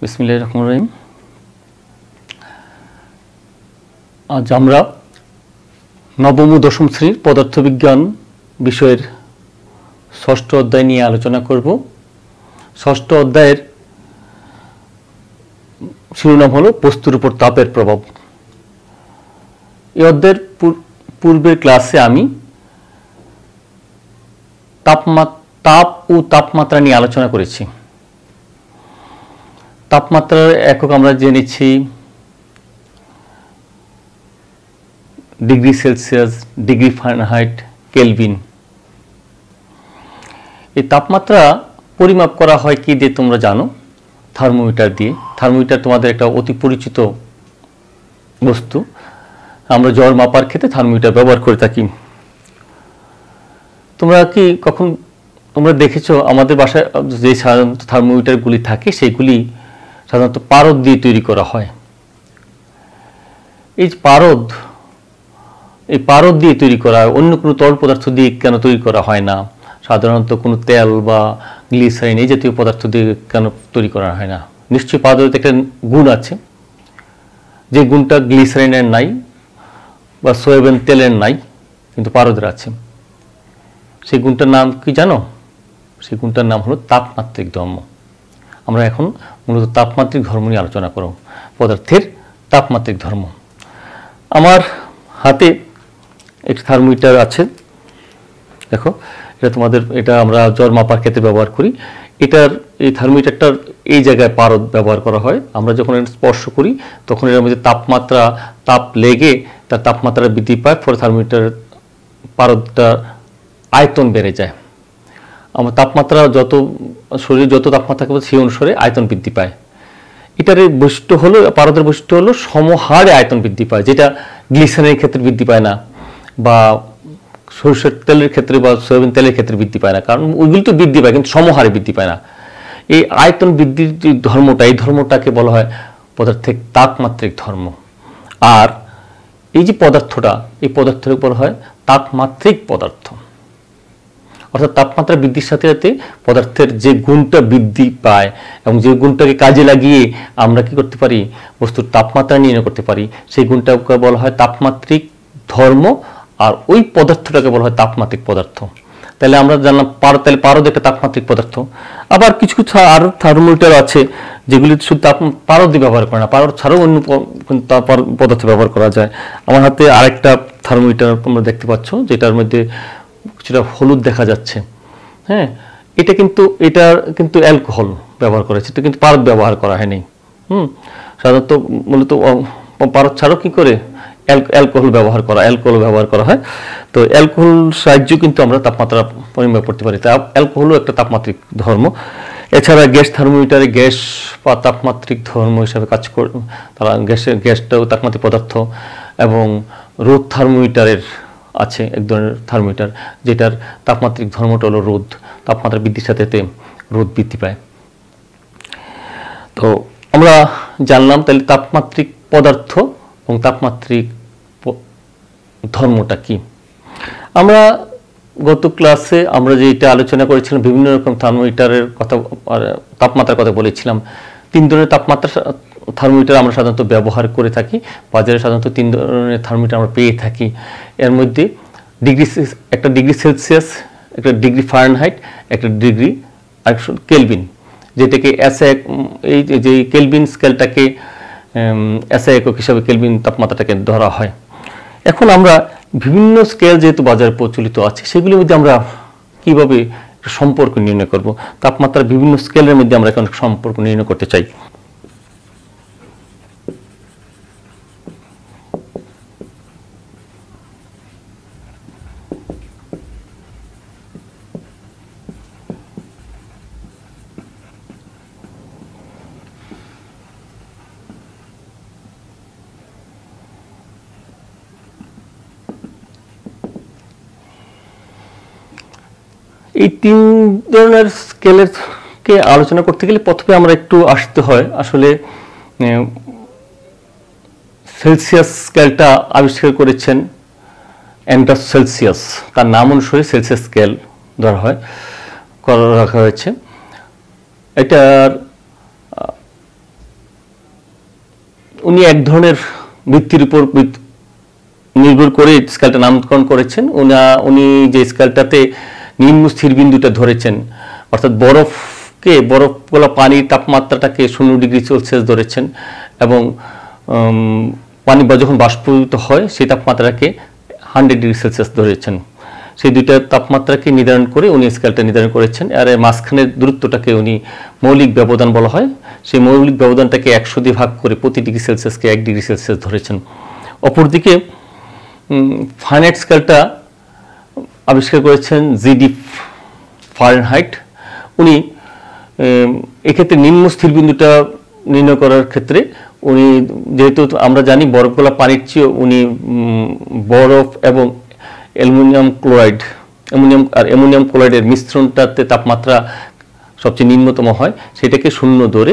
বিসমিল্লাহির রহমানির রহিম। আজ আমরা নবম ও দশম শ্রেণীর পদার্থবিজ্ঞান বিষয়ের ষষ্ঠ অধ্যায় নিয়ে আলোচনা করব। ষষ্ঠ অধ্যায়ের শিরোনাম হলো বস্তুর উপর তাপের প্রভাব। এই অধ্যায়ের পূর্বের ক্লাসে আমি তাপ ও তাপমাত্রা নিয়ে আলোচনা করেছি। তাপমাত্রার একক আমরা জেনেছি degree Celsius, degree Fahrenheit, kelvin. এই তাপমাত্রা পরিমাপ করা হয় কি দিয়ে তোমরা জানো? থার্মোমিটার দিয়ে। থার্মোমিটার তোমাদের একটা অতি পরিচিত বস্তু। আমরা জ্বর মাপার ক্ষেত্রে থার্মোমিটার ব্যবহার করে থাকি। তোমরা কি কখন তোমরা দেখেছো আমাদের বাসায় যে সাধারণত থার্মোমিটারগুলি থাকে সেগুলি সাধারণত পারদ দিয়ে তৈরি করা হয়। এই পারদ দিয়ে তৈরি করা হয়, অন্য কোনো তরল পদার্থ দিয়ে কেন তৈরি করা হয় না? সাধারণত কোনো তেল বা গ্লিসারিন এই জাতীয় পদার্থ দিয়ে কেন তৈরি করা হয় না? নিশ্চয়ই পারদের একটা গুণ আছে, যে গুণটা গ্লিসারিনের নাই বা সয়াবিন তেলের নাই, কিন্তু পারদের আছে। সেই গুণটার নাম কি জানো? সেই গুণটার নাম হলো তাপমাত্রিক ধর্ম। আমরা এখন মূলত তাপমাত্রিক ধর্ম নিয়ে আলোচনা করব, পদার্থের তাপমাত্রিক ধর্ম। আমার হাতে একটি থার্মোমিটার আছে, দেখো এটা তোমাদের, এটা আমরা জ্বর মাপার ক্ষেত্রে ব্যবহার করি। এই থার্মোমিটারটার এই জায়গায় পারদ ব্যবহার করা হয়। আমরা যখন এটা স্পর্শ করি তখন এর মধ্যে তাপ লেগে তার তাপমাত্রা বৃদ্ধি পায়, ফলে থার্মোমিটার পারদটা আয়তন বেড়ে যায়। আমার তাপমাত্রা শরীরে যত তাপমাত্রা থাকে সেই অনুসারে আয়তন বৃদ্ধি পায়। এটার বৈশিষ্ট্য হলো, পারদের বৈশিষ্ট্য হলো সমহারে আয়তন বৃদ্ধি পায়, যেটা গ্লিসারিনের ক্ষেত্রে বৃদ্ধি পায় না, বা সরষের তেলের ক্ষেত্রে বা সয়াবিন তেলের ক্ষেত্রে বৃদ্ধি পায় না। কারণ ওইগুলি তো বৃদ্ধি পায় কিন্তু সমহারে বৃদ্ধি পায় না। এই আয়তন বৃদ্ধির যে ধর্মটা, এই ধর্মটাকে বলা হয় পদার্থের তাপমাত্রিক ধর্ম। আর এই যে পদার্থটা, এই পদার্থকে বলা হয় তাপমাত্রিক পদার্থ। অর্থাৎ তাপমাত্রা বৃদ্ধির সাথে সাথে পদার্থের যে গুণটা বৃদ্ধি পায় এবং যে গুণটাকে কাজে লাগিয়ে আমরা কি করতে পারি, বস্তুর তাপমাত্রা নির্ণয় করতে পারি, সেই গুণটাকে বলা হয় তাপমাত্রিক ধর্ম। আর ওই পদার্থটাকে বলা হয় তাপমাত্রিক পদার্থ। তাহলে আমরা জানলাম পারদ একটা তাপমাত্রিক পদার্থ। আবার কিছু কিছু আরো থার্মোমিটার আছে যেগুলি শুধু পারদ দিয়ে ব্যবহার করে না, পারদ ছাড়াও অন্য পদার্থ ব্যবহার করা যায়। আমার হাতে আরেকটা থার্মোমিটার তোমরা দেখতে পাচ্ছ, যেটার মধ্যে কিছুটা হলুদ দেখা যাচ্ছে। হ্যাঁ, এটার কিন্তু অ্যালকোহল ব্যবহার করেছে, এটা কিন্তু পারদ ব্যবহার করা হয়নি। সাধারণত মূলত পারদ ছাড়াও কি করে অ্যালকোহল ব্যবহার করা হয়। তো অ্যালকোহল সাহায্য কিন্তু আমরা তাপমাত্রা পরিমাপ করতে পারি। তা অ্যালকোহলও একটা তাপমাত্রিক ধর্ম। এছাড়া গ্যাস থার্মোমিটারে গ্যাস বা তাপমাত্রিক ধর্ম হিসাবে কাজ করে, তারা গ্যাসটাও তাপমাত্রিক পদার্থ। এবং রোদ থার্মোমিটারের আছে এক ধরনের থার্মোমিটার, যেটার তাপমাত্রিক ধর্মটা হলো রোদ। তাপমাত্রা বৃদ্ধির সাথে রোদ বৃদ্ধি পায়। তো আমরা জানলাম তাহলে তাপমাত্রিক পদার্থ এবং তাপমাত্রিক ধর্মটা কি। আমরা গত ক্লাসে আমরা যেটা আলোচনা করেছিলাম, বিভিন্ন রকম থার্মোমিটারের কথা, তাপমাত্রার কথা বলেছিলাম। 3 ধরনের তাপমাত্রা থার্মোমিটার আমরা সাধারণত ব্যবহার করে থাকি। বাজারে সাধারণত 3 ধরনের থার্মোমিটার আমরা পেয়ে থাকি। এর মধ্যে একটা ডিগ্রি সেলসিয়াস, একটা ডিগ্রি ফারেনহাইট, একটা ডিগ্রি কেলভিন, যেটাকে এই যে কেলভিন স্কেলটাকে এসআই একক হিসাবে কেলভিন তাপমাত্রাটাকে ধরা হয়। এখন আমরা বিভিন্ন স্কেল যেহেতু বাজারে প্রচলিত আছে, সেগুলির মধ্যে আমরা কিভাবে সম্পর্ক নির্ণয় করব? তাপমাত্রার বিভিন্ন স্কেলের মধ্যে আমরা এখন সম্পর্ক নির্ণয় করতে চাই। এই 3 ধরনের স্কেলেরকে আলোচনা করতে গেলে প্রথমে আমরা একটু আসতে হয় আসলে সেলসিয়াস স্কেলটা আবিষ্কার করেছেন অ্যান্ডার্স সেলসিয়াস। তার নাম অনুসারে সেলসিয়াস স্কেল ধরা রাখা হয়েছে। এটার উনি এক ধরনের ভিত্তির উপর নির্ভর করে স্কেলটা নামকরণ করেছেন। উনি যে স্কেলটাতে নিম্ন স্থির বিন্দুটা ধরেছেন, অর্থাৎ বরফ গোলা পানির তাপমাত্রাটাকে 0 ডিগ্রি সেলসিয়াস ধরেছেন, এবং পানি যখন বাষ্পীভূত হয় সেই তাপমাত্রাকে 100 ডিগ্রি সেলসিয়াস ধরেছেন। সেই দুইটা তাপমাত্রাকে নির্ধারণ করে উনি স্কেলটা নির্ধারণ করেছেন। আর মাঝখানের দূরত্বটাকে উনি মৌলিক ব্যবধান বলা হয়। সেই মৌলিক ব্যবধানটাকে 100 দিয়ে ভাগ করে প্রতি ডিগ্রি সেলসিয়াসকে 1 ডিগ্রি সেলসিয়াস ধরেছেন। অপরদিকে ফারেনহাইট স্কেলটা আবিষ্কার করেছেন জিডি ফারেনহাইট। উনি এক্ষেত্রে নিম্ন স্থির বিন্দুটা নির্ণয় করার ক্ষেত্রে উনি, যেহেতু আমরা জানি বরফ গলা পানির চেয়ে উনি বরফ এবং অ্যালুমিনিয়াম ক্লোরাইডের মিশ্রণটাতে তাপমাত্রা সবচেয়ে নিম্নতম হয়, সেটাকে 0 ধরে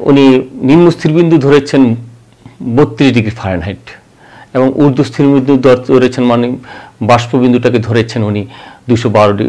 উনি নিম্ন স্থিরবিন্দু ধরেছেন 32 ডিগ্রি ফারেনহাইট, এবং ঊর্ধ্ব স্থিরবিন্দু ধরেছেন মানে বাষ্পবিন্দুটাকে ধরেছেন উনি 212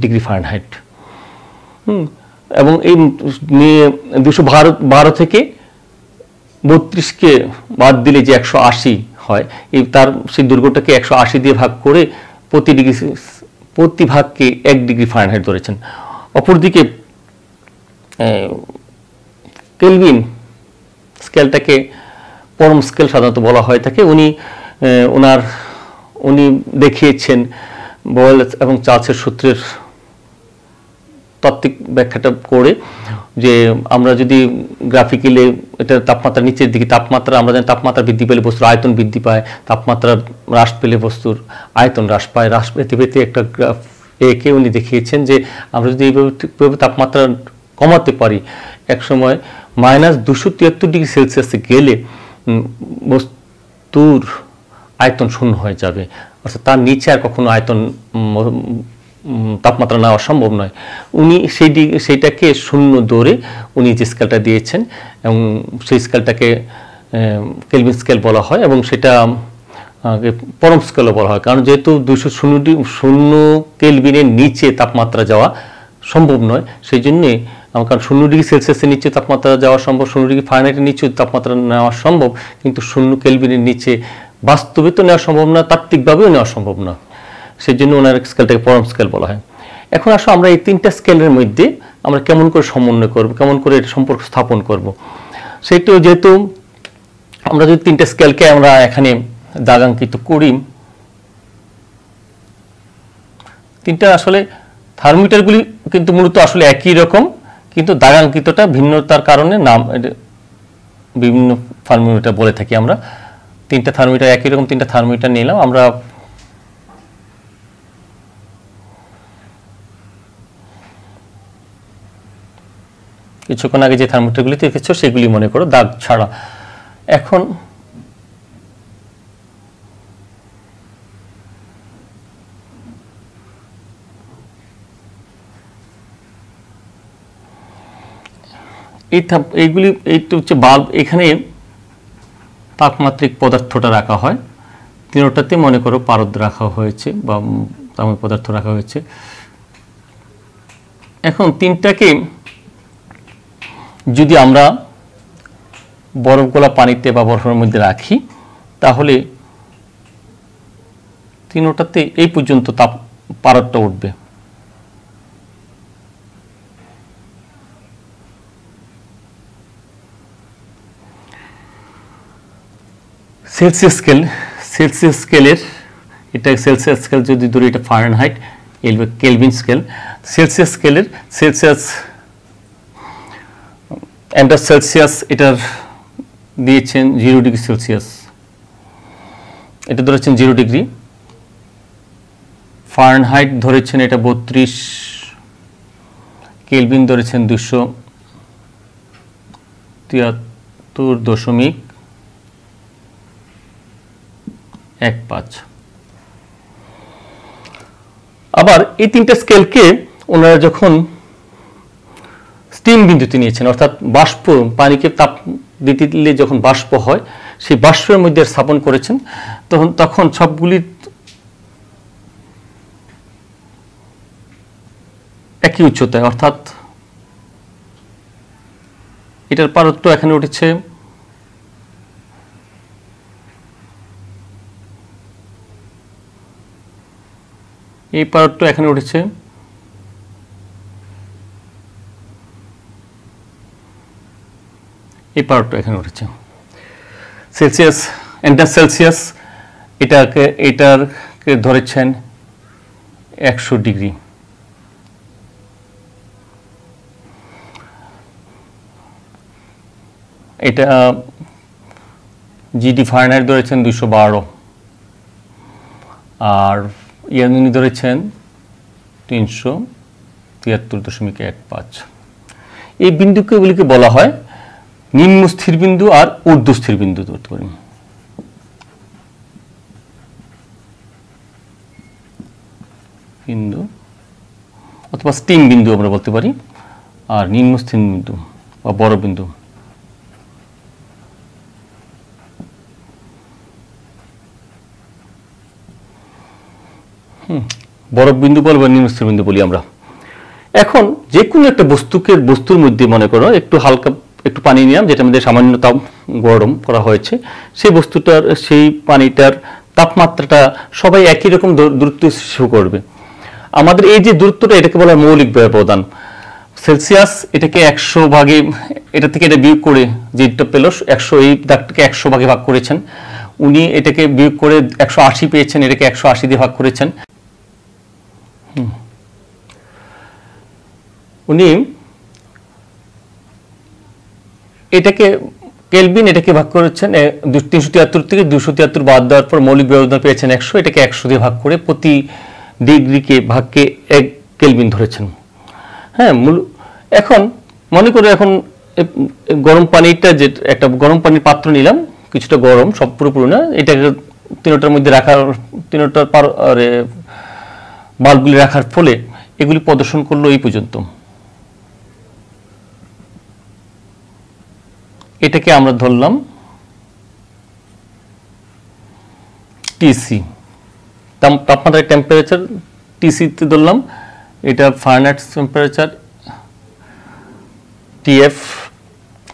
ডিগ্রি ফারেনহাইট। এবং এই 212 থেকে 32কে বাদ দিলে যে 180 হয়, এই তার সেই দৈর্ঘ্যটাকে 180 দিয়ে ভাগ করে প্রতি ভাগকে 1 ডিগ্রি ফারেনহাইট ধরেছেন। অপরদিকে কেলভিন স্কেলটাকে পরম স্কেল সাধারণত বলা হয় থাকে। উনি দেখিয়েছেন বয়েল এবং চার্লসের সূত্রের তাত্ত্বিক ব্যাখ্যাটা করে যে আমরা যদি গ্রাফিক্যালি এটা তাপমাত্রা নিচের দিকে আমরা জানি তাপমাত্রা বৃদ্ধি পেলে বস্তুর আয়তন বৃদ্ধি পায়, তাপমাত্রা হ্রাস পেলে বস্তুর আয়তন হ্রাস পায়। হ্রাস পেতে পেতে একটা গ্রাফ একে উনি দেখিয়েছেন যে আমরা যদি এইভাবে তাপমাত্রা কমাতে পারি, একসময় -273 ডিগ্রি সেলসিয়াসে গেলে বস্তুর আয়তন 0 হয়ে যাবে, অর্থাৎ তার নিচে আর কখনো তাপমাত্রা নেওয়া সম্ভব নয়। উনি সেইটাকে 0 ধরে উনি যে স্কেলটা দিয়েছেন, এবং সেই স্কেলটাকে কেলভিন স্কেল বলা হয়, এবং সেটা পরম স্কেলও বলা হয়। কারণ যেহেতু 200 কেলভিনের নিচে তাপমাত্রা যাওয়া সম্ভব নয়, সেই জন্যে কারণ 0 ডিগ্রি সেলসিয়াসের নিচে তাপমাত্রা যাওয়া সম্ভব, 0 ডিগ্রি ফারেনহাইটের নিচে তাপমাত্রা নেওয়া সম্ভব, কিন্তু 0 কেলভিনের নিচে বাস্তবে তো নেওয়া সম্ভব না, তাত্ত্বিকভাবেও নেওয়া সম্ভব না। সেই জন্য ওনার স্কেলটাকে পরম স্কেল বলা হয়। এখন আসো আমরা এই 3টা স্কেলের মধ্যে আমরা কেমন করে সমন্বয় করব, কেমন করে সম্পর্ক স্থাপন করব। সেটা যেহেতু আমরা যদি 3টা স্কেলকে আমরা এখানে দাগাঙ্কিত করি, 3টা আসলে থার্মোমিটারগুলি কিন্তু মূলত আসলে একই রকম, কিন্তু দাগাঙ্কিতটা ভিন্নতার কারণে নাম বিভিন্ন থার্মোমিটার বলে থাকি আমরা। 3টা থার্মোমিটার একই রকম 3টা থার্মোমিটার নিলাম আমরা। কিছুক্ষণ আগে যে থার্মোমিটারগুলি দেখেছো সেগুলি মনে করো দাগ ছাড়া। এখন এইটা হচ্ছে বাল্ব, এখানে তাপমাত্রিক পদার্থটা রাখা হয়, 3টাতে মনে করো পারদ রাখা হয়েছে বা তাপমাত্রিক পদার্থ রাখা হয়েছে। এখন 3টাকে যদি আমরা বরফ গোলা পানিতে বা বরফের মধ্যে রাখি, তাহলে 3টাতে এই পর্যন্ত পারদটা উঠবে। সেলসিয়াস স্কেলের এটা সেলসিয়াস স্কেল যদি ধরি, এটা ফারেনহাইট, কেলভিন স্কেল। সেলসিয়াস স্কেলের সেলসিয়াস এটার দিয়েছেন 0 ডিগ্রি সেলসিয়াস, এটা ধরেছেন 0 ডিগ্রি। ফারেনহাইট ধরেছেন এটা 32, কেলভিন ধরেছেন 273.15। আবার এই 3টা স্কেলকে ওনারা যখন স্টিম বিন্দুতে নিয়েছেন, অর্থাৎ বাষ্প, পানিকে তাপ দিতে দিলে যখন বাষ্প হয় সেই বাষ্পের মধ্যে স্থাপন করেছেন, তখন সবগুলি একই উচ্চতায়, অর্থাৎ এটার পারত্ব এখানে উঠেছে এই পারতটা এখানে উঠেছে, এই পারতটা এখানে উঠেছে। সেলসিয়াস, এন্টার সেলসিয়াস এটাকে ধরেছেন 100 ডিগ্রি। এটা জিডি ফারেনহাইট ধরেছেন 212, আর উনি ধরেছেন 373.15। এই বিন্দুগুলিকে বলা হয় নিম্ন স্থির বিন্দু আর ঊর্ধ্ব স্থির বিন্দু ধরতে পারি। বিন্দু অথবা স্টিং বিন্দু আমরা বলতে পারি, আর নিম্ন স্থির বিন্দু বা বড় বিন্দু। বরফ বিন্দু বল বা নিম্ন স্থির বিন্দু বলি আমরা। এখন যে কোনো একটা বস্তুর মধ্যে মনে করো একটু হালকা একটু পানি নিলাম, যেটা আমাদের সামান্য তাপ গরম করা হয়েছে, সেই পানিটার তাপমাত্রাটা সবাই একই রকম দূরত্ব শো করবে। আমাদের এই যে দূরত্বটা, এটাকে বলা হয় মৌলিক ব্যবধান। সেলসিয়াস এটাকে 100 ভাগে, এটা থেকে এটা বিয়োগ করে যেটা পেল 100, এই দাগটাকে 100 ভাগে ভাগ করেছেন উনি, এটাকে বিয়োগ করে 180 পেয়েছেন, এটাকে 180 দিয়ে ভাগ করেছেন। উনি এটাকে কেলভিন, এটাকে ভাগ করেছেন 373 থেকে 273 বাদ দেওয়ার পর মৌলিক ব্যবধান পেয়েছেন 100, এটাকে 100 দিয়ে ভাগ করে প্রতি ডিগ্রিকে ভাগকে 1 কেলভিন ধরেছেন। হ্যাঁ, এখন মনে করে এখন গরম পানিটা, যে একটা গরম পানির পাত্র নিলাম, কিছুটা গরম, সব পুরোপুরি না, এটাকে তিনটার মধ্যে রাখার, তিনটার বাল্বগুলি রাখার ফলে এগুলি প্রদর্শন করলো এই পর্যন্ত। এটাকে আমরা ধরলাম টিসি, তাপমাত্রা টেম্পারেচার টিসিতে ধরলাম, এটা ফারেনহাইট টেম্পারেচার টিএফ,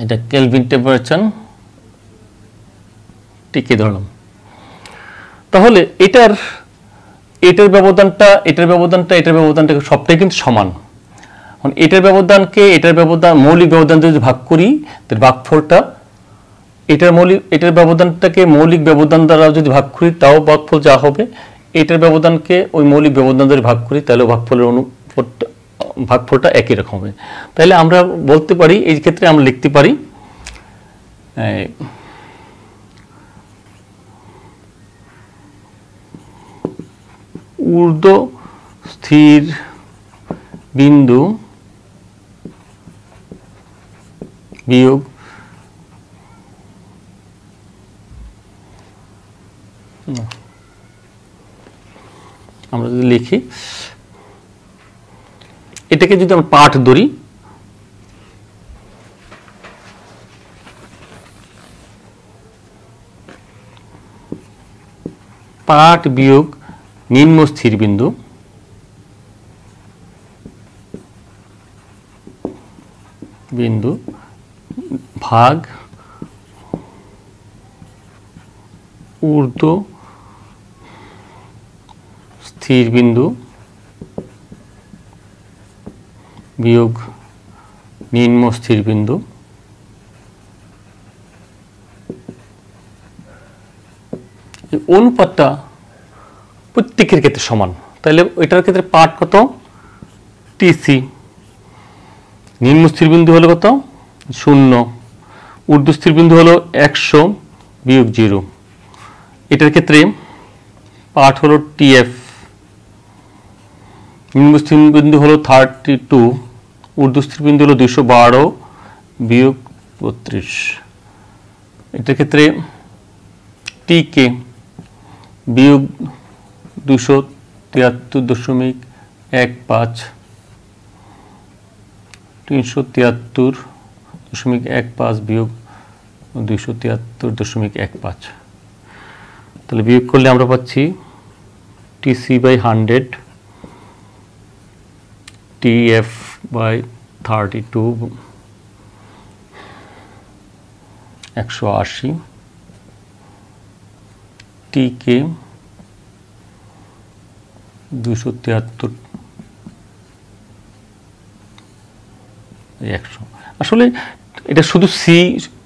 এটা কেলভিন টেম্পারেচার টিকে ধরলাম। তাহলে এটার ব্যবধানটা সবটাই কিন্তু সমান। এটার ব্যবধান মৌলিক ব্যবধান যদি ভাগ করি, তার ভাগফলটা এটার ব্যবধানটাকে মৌলিক ব্যবধান দ্বারা যদি ভাগ করি, তাও ভাগফল যা হবে। এটার ব্যবধানকে ওই মৌলিক ব্যবধান দ্বারা ভাগ করি, তাহলে ভাগফলটা একই রকম হবে। তাহলে আমরা বলতে পারি, এই ক্ষেত্রে আমরা লিখতে পারি ঊর্ধ্ব স্থির বিন্দু বিয়োগ আমরা যদি লিখি, এটাকে যদি আমরা পাঠ ধরি, পাঠ বিয়োগ নিম্ন স্থির বিন্দু ভাগ ঊর্ধ্ব স্থির বিন্দু বিয়োগ নিম্ন স্থির বিন্দু। অনুপাতটা প্রত্যেকের ক্ষেত্রে সমান, তাহলে এটার ক্ষেত্রে পাঠ কত? টিসি। নিম্ন স্থির বিন্দু হলো কত? 0। ঊর্ধ্ব স্থির বিন্দু হলো 100 বিয়োগ 0। এটার ক্ষেত্রে পাঠ হলো টিএফ। নিম্ন স্থির বিন্দু হলো 32, ঊর্ধ্ব স্থির বিন্দু হলো 212 বিয়োগ 32। এটার ক্ষেত্রে টিকে বিয়োগ 273.15, 373.15 বিয়োগ 273.15। তাহলে বিয়োগ করলে আমরা পাচ্ছি টিসি বাই 100, টিএফ বাই 32 180, টিকে 273 100। আসলে এটা শুধু সি,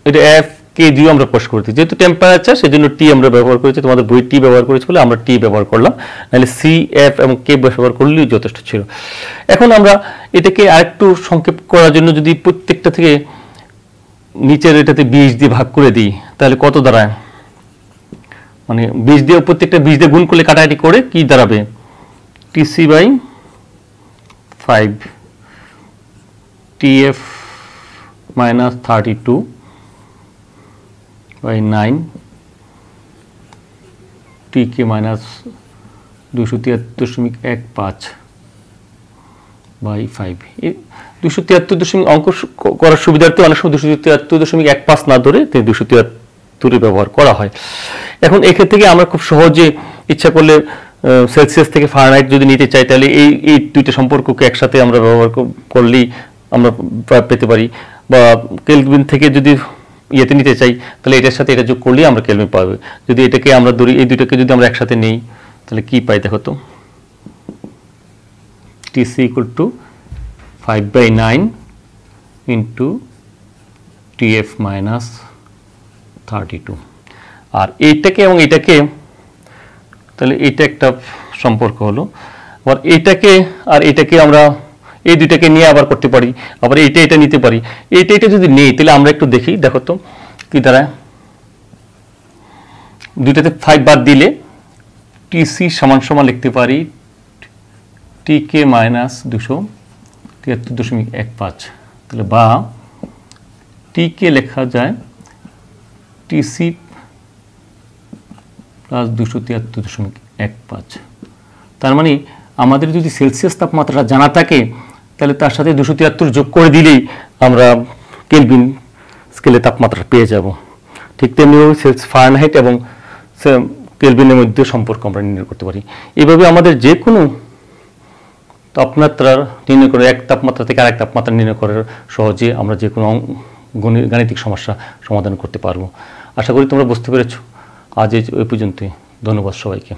এটা এফ কে দিয়ে আমরা প্রকাশ করতে, যেহেতু টেম্পারেচার সেজন্য টি আমরা ব্যবহার করেছি, তোমাদের বই টি ব্যবহার করেছি বলে আমরা টি ব্যবহার করলাম, নাহলে সি এফ এবং কে ব্যবহার করলেই যথেষ্ট ছিল। এখন আমরা এটাকে আরেকটু সংক্ষেপ করার জন্য যদি প্রত্যেকটা থেকে নিচের এটাতে 20 দিয়ে ভাগ করে দিই, তাহলে কত দাঁড়ায়, মানে 20 দিয়ে প্রত্যেকটা 20 দিয়ে গুণ করলে কাটাকাটি করে কি দাঁড়াবে, TC by 5 TF minus 32 by 9 TK minus 273.15 by 5। 273 অঙ্ক করার সুবিধার্থে অনেক সময় 273.15 না ধরে 273 ব্যবহার করা হয়। এখন এক্ষেত্রে থেকে আমরা খুব সহজে ইচ্ছা করলে সেলসিয়াস থেকে ফারেনহাইট যদি নিতে চাই, তাহলে এই দুইটা সম্পর্ককে একসাথে আমরা ব্যবহার করলেই আমরা পেতে পারি, বা কেলভিন থেকে যদি ইয়েতে নিতে চাই তাহলে এটার সাথে এটা যোগ করলেই আমরা কেলভিন পাবো। যদি এটাকে আমরা ধরি, এই দুইটাকে যদি আমরা একসাথে নেই তাহলে কি পাই দেখো তো, TC equal to 5/9 into TF minus 32। আর এইটাকে এবং এটাকে, তাহলে এটা একটা সম্পর্ক হলো। আবার এটাকে আর এটাকে আমরা এই দুইটাকে নিয়ে আবার করতে পারি, আবার এটা নিতে পারি। এটা যদি নেই তাহলে আমরা একটু দেখি, দেখো তো কি দাঁড়ায়, দুইটাতে 5 বাদ দিলে টিসি সমান সমান লিখতে পারি টিকে মাইনাস 273.15, তাহলে বা টিকে লেখা যায় টিসি প্লাস 273.15। তার মানে আমাদের যদি সেলসিয়াস তাপমাত্রাটা জানা থাকে তাহলে তার সাথে 273 যোগ করে দিলেই আমরা কেলভিন স্কেলে তাপমাত্রা পেয়ে যাব। ঠিক তেমনিভাবে ফারেনহাইট এবং কেলভিনের মধ্যে সম্পর্ক আমরা নির্ণয় করতে পারি। এইভাবে আমাদের যে কোনো তাপমাত্রার নির্ণয় করে, এক তাপমাত্রা থেকে আরেক তাপমাত্রা নির্ণয় করার সহজে আমরা যে কোনো গাণিতিক সমস্যা সমাধান করতে পারবো। আশা করি তোমরা বুঝতে পেরেছো। আজ এই পর্যন্তই। ধন্যবাদ সবাইকে।